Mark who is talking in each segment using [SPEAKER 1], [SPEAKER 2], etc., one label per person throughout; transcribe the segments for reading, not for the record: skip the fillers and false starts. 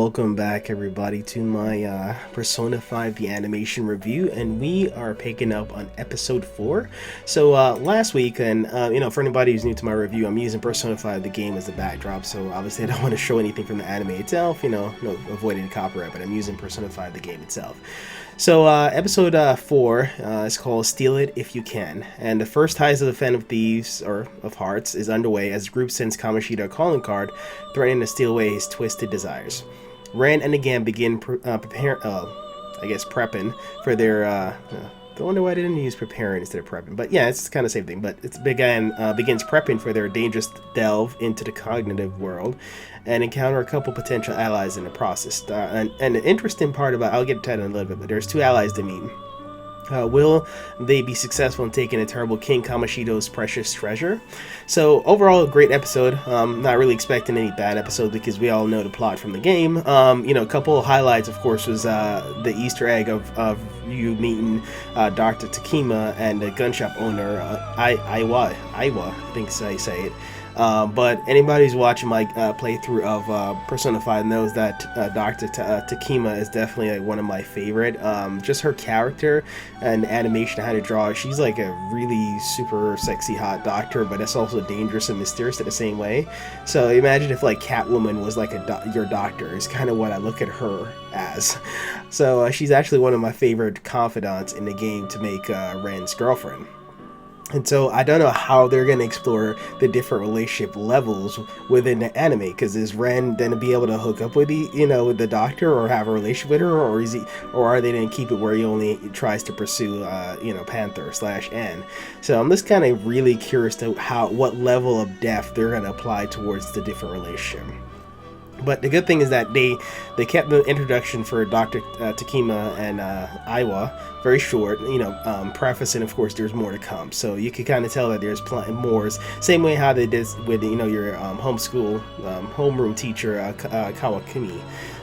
[SPEAKER 1] welcome back everybody to my Persona 5 the animation review, and we are picking up on episode 4. So last week, and for anybody who's new to my review, I'm using Persona 5 the game as the backdrop, so obviously I don't want to show anything from the anime itself, no, avoiding copyright, but I'm using Persona 5 the game itself. So episode 4 is called Steal It If You Can, and the first heist of the Phantom Thieves of Hearts is underway as the group sends Kamoshida a calling card threatening to steal away his twisted desires. Ren and the gang begin prepping for their I wonder why I didn't use preparing instead of prepping, but yeah, it's kind of the same thing. But it begins prepping for their dangerous delve into the cognitive world, and encounter a couple potential allies in the process. And the interesting part about, I'll get to that in a little bit, but there's two allies they meet. Will they be successful in taking a terrible King Kamoshida's precious treasure? So overall, a great episode. Not really expecting any bad episode because we all know the plot from the game. A couple of highlights, of course, was the Easter egg of you meeting Dr. Takima and the gun shop owner, Iwa, I think is how you say it. But anybody who's watching my playthrough of Persona 5 knows that Dr. Takima is definitely like one of my favorite. Just her character and the animation, how to draw. She's like a really super sexy hot doctor, but it's also dangerous and mysterious in the same way. So imagine if like Catwoman was like your doctor. Is kind of what I look at her as. So she's actually one of my favorite confidants in the game to make Ren's girlfriend. And so I don't know how they're going to explore the different relationship levels within the anime, because is Ren then to be able to hook up with with the doctor or have a relationship with her, or are they going to keep it where he only tries to pursue Panther/N? So I'm just kind of really curious to what level of depth they're going to apply towards the different relationship. But the good thing is that they kept the introduction for Dr. Takima and Iwa very short, prefacing, of course, there's more to come. So you can kind of tell that there's plenty more. Same way how they did with, your homeschool, homeroom teacher, Kawakami,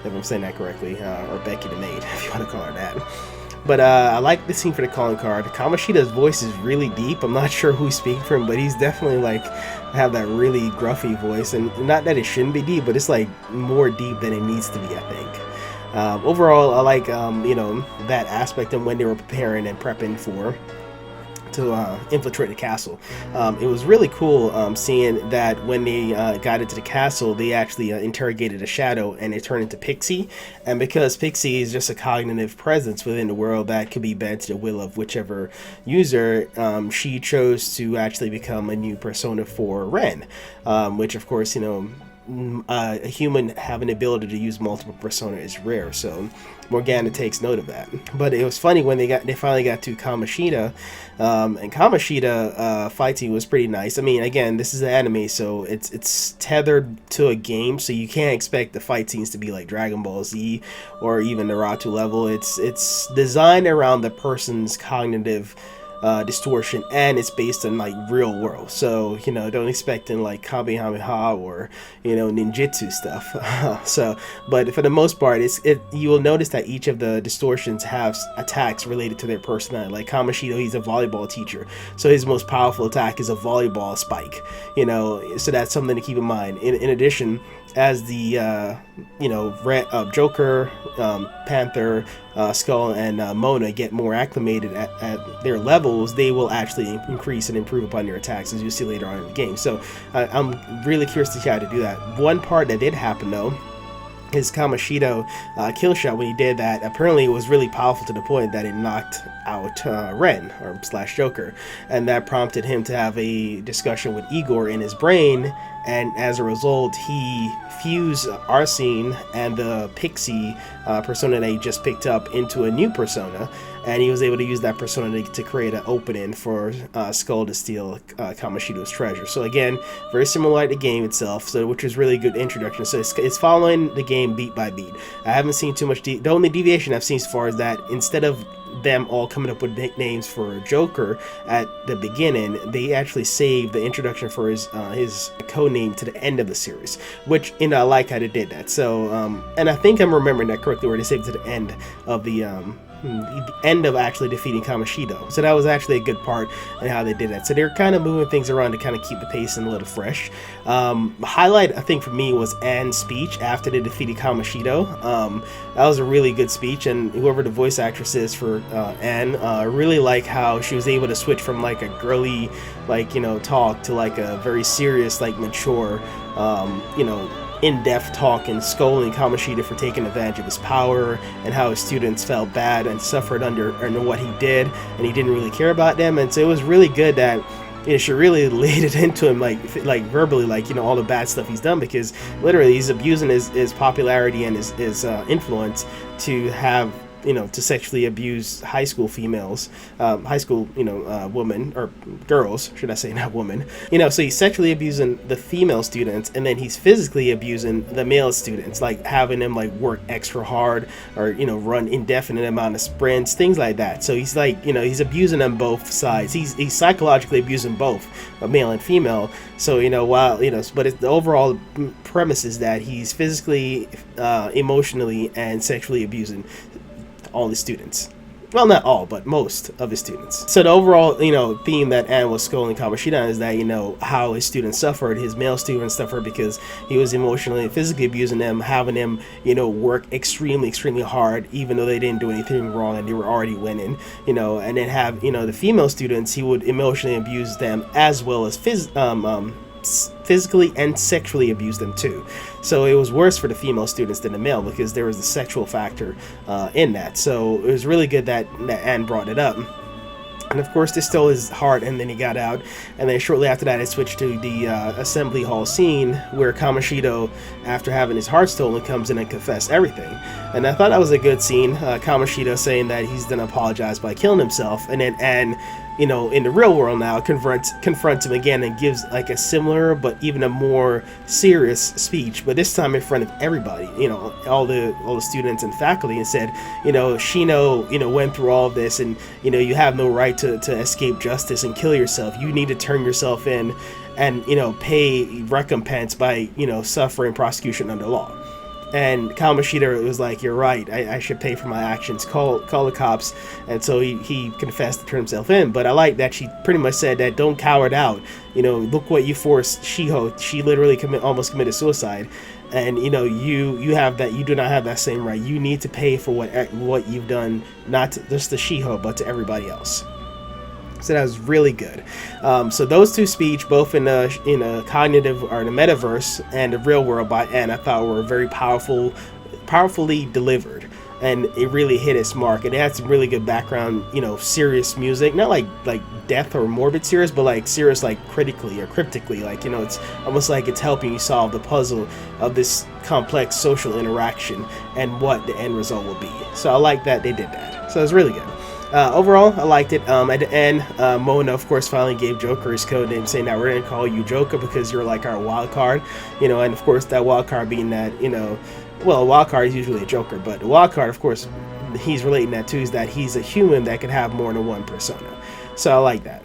[SPEAKER 1] if I'm saying that correctly, or Becky the maid, if you want to call her that. But I like the scene for the calling card. Kamoshida's voice is really deep. I'm not sure who's speaking for him, but he's definitely have that really gruffy voice. And not that it shouldn't be deep, but it's like more deep than it needs to be, I think. Overall, I like that aspect of when they were preparing and prepping to infiltrate the castle. It was really cool seeing that when they got into the castle, they actually interrogated a shadow and it turned into Pixie. And because Pixie is just a cognitive presence within the world that could be bent to the will of whichever user, she chose to actually become a new persona for Ren, which of course, a human having the ability to use multiple persona is rare, so Morgana takes note of that. But it was funny when they finally got to Kamoshida, and Kamoshida fighting was pretty nice. I mean, again, this is an anime, so it's tethered to a game, so you can't expect the fight scenes to be like Dragon Ball Z or even Naruto level. It's designed around the person's cognitive distortion, and it's based on like real world, so don't expect in like Kamehameha or ninjutsu stuff. But for the most part, you will notice that each of the distortions have attacks related to their personality. Like Kamoshida, he's a volleyball teacher, so his most powerful attack is a volleyball spike, so that's something to keep in mind. In addition, as the Joker, Panther, Skull, and Mona get more acclimated at their levels, they will actually increase and improve upon their attacks, as you'll see later on in the game. So I'm really curious to see how to do that. One part that did happen though, his Kamoshida kill shot, when he did that, apparently it was really powerful to the point that it knocked out Ren or / Joker, and that prompted him to have a discussion with Igor in his brain, and as a result he fused Arsene and the Pixie persona that he just picked up into a new persona, and he was able to use that persona to create an opening for Skull to steal Kamoshida's treasure. So again, very similar to the game itself, which is really good introduction. So it's following the game beat by beat. I haven't seen too much. The only deviation I've seen so far is that instead of them all coming up with nicknames for Joker at the beginning, they actually saved the introduction for his codename to the end of the series, which I like how they did that. So and I think I'm remembering that correctly, where they saved it to the end of the the end of actually defeating Kamoshida. So that was actually a good part in how they did that. So they're kind of moving things around to kind of keep the pacing a little fresh. Highlight, I think, for me was Anne's speech after they defeated Kamoshida. That was a really good speech, and whoever the voice actress is for Anne, really like how she was able to switch from like a girly, like, you know, talk to like a very serious, like mature, you know, in-depth talk and scolding Kamoshida for taking advantage of his power and how his students felt bad and suffered under what he did, and he didn't really care about them. And so it was really good that, you know, she really laid it into him, like verbally, like, you know, all the bad stuff he's done, because literally he's abusing his popularity and his influence to have, you know, to sexually abuse high school females, high school, you know, women, or girls, should I say, not women, you know. So he's sexually abusing the female students, and then he's physically abusing the male students, like having them like work extra hard, or, you know, run indefinite amount of sprints, things like that. So he's like, you know, he's abusing them both sides. He's psychologically abusing both male and female. So, you know, while, you know, but the overall premise is that he's physically, emotionally, and sexually abusing all his students. Well, not all, but most of his students. So the overall, you know, theme that Anne was scolding Kamoshida is that, you know, how his students suffered, his male students suffered because he was emotionally and physically abusing them, having them, you know, work extremely hard, even though they didn't do anything wrong and they were already winning, you know. And then have, you know, the female students, he would emotionally abuse them as well as physically and sexually abuse them too. So it was worse for the female students than the male, because there was the sexual factor in that. So it was really good that Anne brought it up. And of course, this stole his heart, and then he got out. And then shortly after that, it switched to the assembly hall scene where Kamoshida, after having his heart stolen, comes in and confesses everything. And I thought that was a good scene. Kamoshida saying that he's gonna apologize by killing himself, and then Anne, you know, in the real world now, confronts him again and gives like a similar but even a more serious speech, but this time in front of everybody, you know, all the students and faculty, and said, you know, Shino, you know, went through all of this, and, you know, you have no right to escape justice and kill yourself. You need to turn yourself in and, you know, pay recompense by, you know, suffering prosecution under law. And Kamoshida was like, you're right, I should pay for my actions, call the cops. And so he confessed to turn himself in. But I like that she pretty much said that, don't coward out, you know, look what you forced Shiho. She literally almost committed suicide, and, you know, you do not have that same right. You need to pay for what you've done, not just to Shiho, but to everybody else. So that was really good. So those two speeches, both in a cognitive, or the metaverse, and the real world by Anne, I thought were very powerfully delivered, and it really hit its mark. And it had some really good background, you know, serious music, not like death or morbid serious, but like serious, like critically or cryptically, like, you know, it's almost like it's helping you solve the puzzle of this complex social interaction and what the end result will be. So I like that they did that. So it was really good. Overall, I liked it. At the end, Mona, of course, finally gave Joker his code name, saying that we're going to call you Joker because you're like our wild card, you know. And of course, that wild card being that, you know, well, a wild card is usually a Joker, but the wild card, of course, he's relating that to is that he's a human that can have more than one persona. So I like that.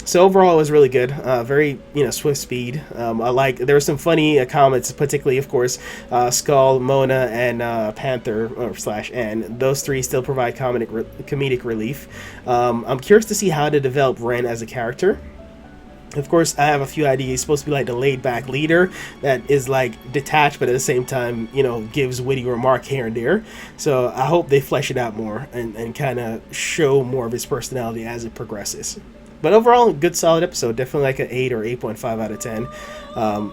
[SPEAKER 1] So overall, it was really good. Very, you know, swift speed. There were some funny comments, particularly, of course, Skull, Mona, and Panther / Anne. Those three still provide comedic relief. I'm curious to see how to develop Ren as a character. Of course, I have a few ideas. He's supposed to be like the laid-back leader that is like detached, but at the same time, you know, gives witty remark here and there. So I hope they flesh it out more and kind of show more of his personality as it progresses. But overall, good solid episode. Definitely like an 8 or 8.5 out of 10.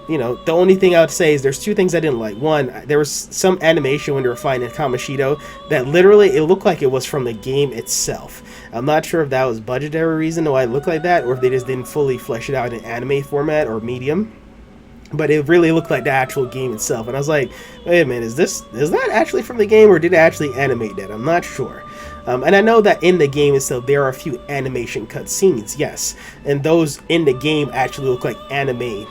[SPEAKER 1] You know, the only thing I would say is there's two things I didn't like. One, there was some animation when they were fighting Kamoshida that literally, it looked like it was from the game itself. I'm not sure if that was budgetary reason why it looked like that, or if they just didn't fully flesh it out in anime format or medium. But it really looked like the actual game itself. And I was like, wait a minute, is that actually from the game, or did it actually animate that? I'm not sure. And I know that in the game itself, there are a few animation cutscenes, yes. And those in the game actually look like anime,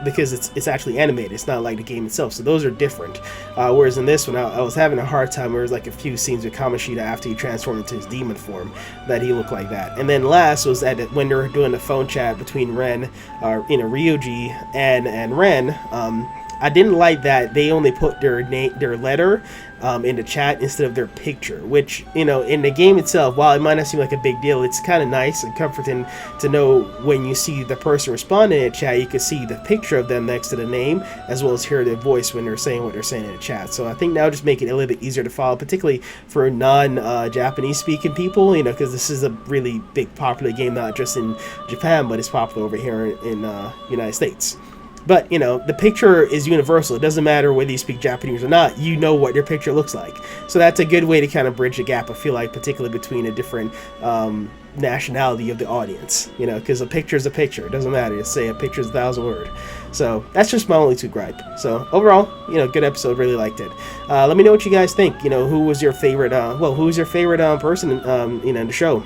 [SPEAKER 1] because it's actually animated. It's not like the game itself. So those are different. Whereas in this one, I was having a hard time. There was like a few scenes with Kamoshida after he transformed into his demon form that he looked like that. And then last was when they were doing the phone chat between Ren, Ryuji, and Ren. I didn't like that they only put their letter in the chat instead of their picture, which, you know, in the game itself, while it might not seem like a big deal, it's kind of nice and comforting to know when you see the person responding in the chat, you can see the picture of them next to the name, as well as hear their voice when they're saying what they're saying in the chat. So I think that'll just make it a little bit easier to follow, particularly for non-Japanese speaking people, you know, because this is a really big popular game, not just in Japan, but it's popular over here in United States. But, you know, the picture is universal. It doesn't matter whether you speak Japanese or not. You know what their picture looks like. So that's a good way to kind of bridge the gap, I feel like, particularly between a different nationality of the audience. You know, because a picture is a picture. It doesn't matter. Just say a picture is 1,000 words. So that's just my only two gripe. So overall, you know, good episode. Really liked it. Let me know what you guys think. You know, who was your favorite, who was your favorite person, you know, in the show?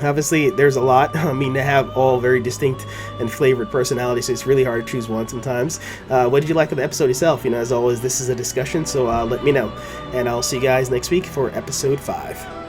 [SPEAKER 1] Obviously, there's a lot. I mean, they have all very distinct and flavored personalities, so it's really hard to choose one sometimes. What did you like of the episode itself? You know, as always, this is a discussion, so let me know. And I'll see you guys next week for episode 5.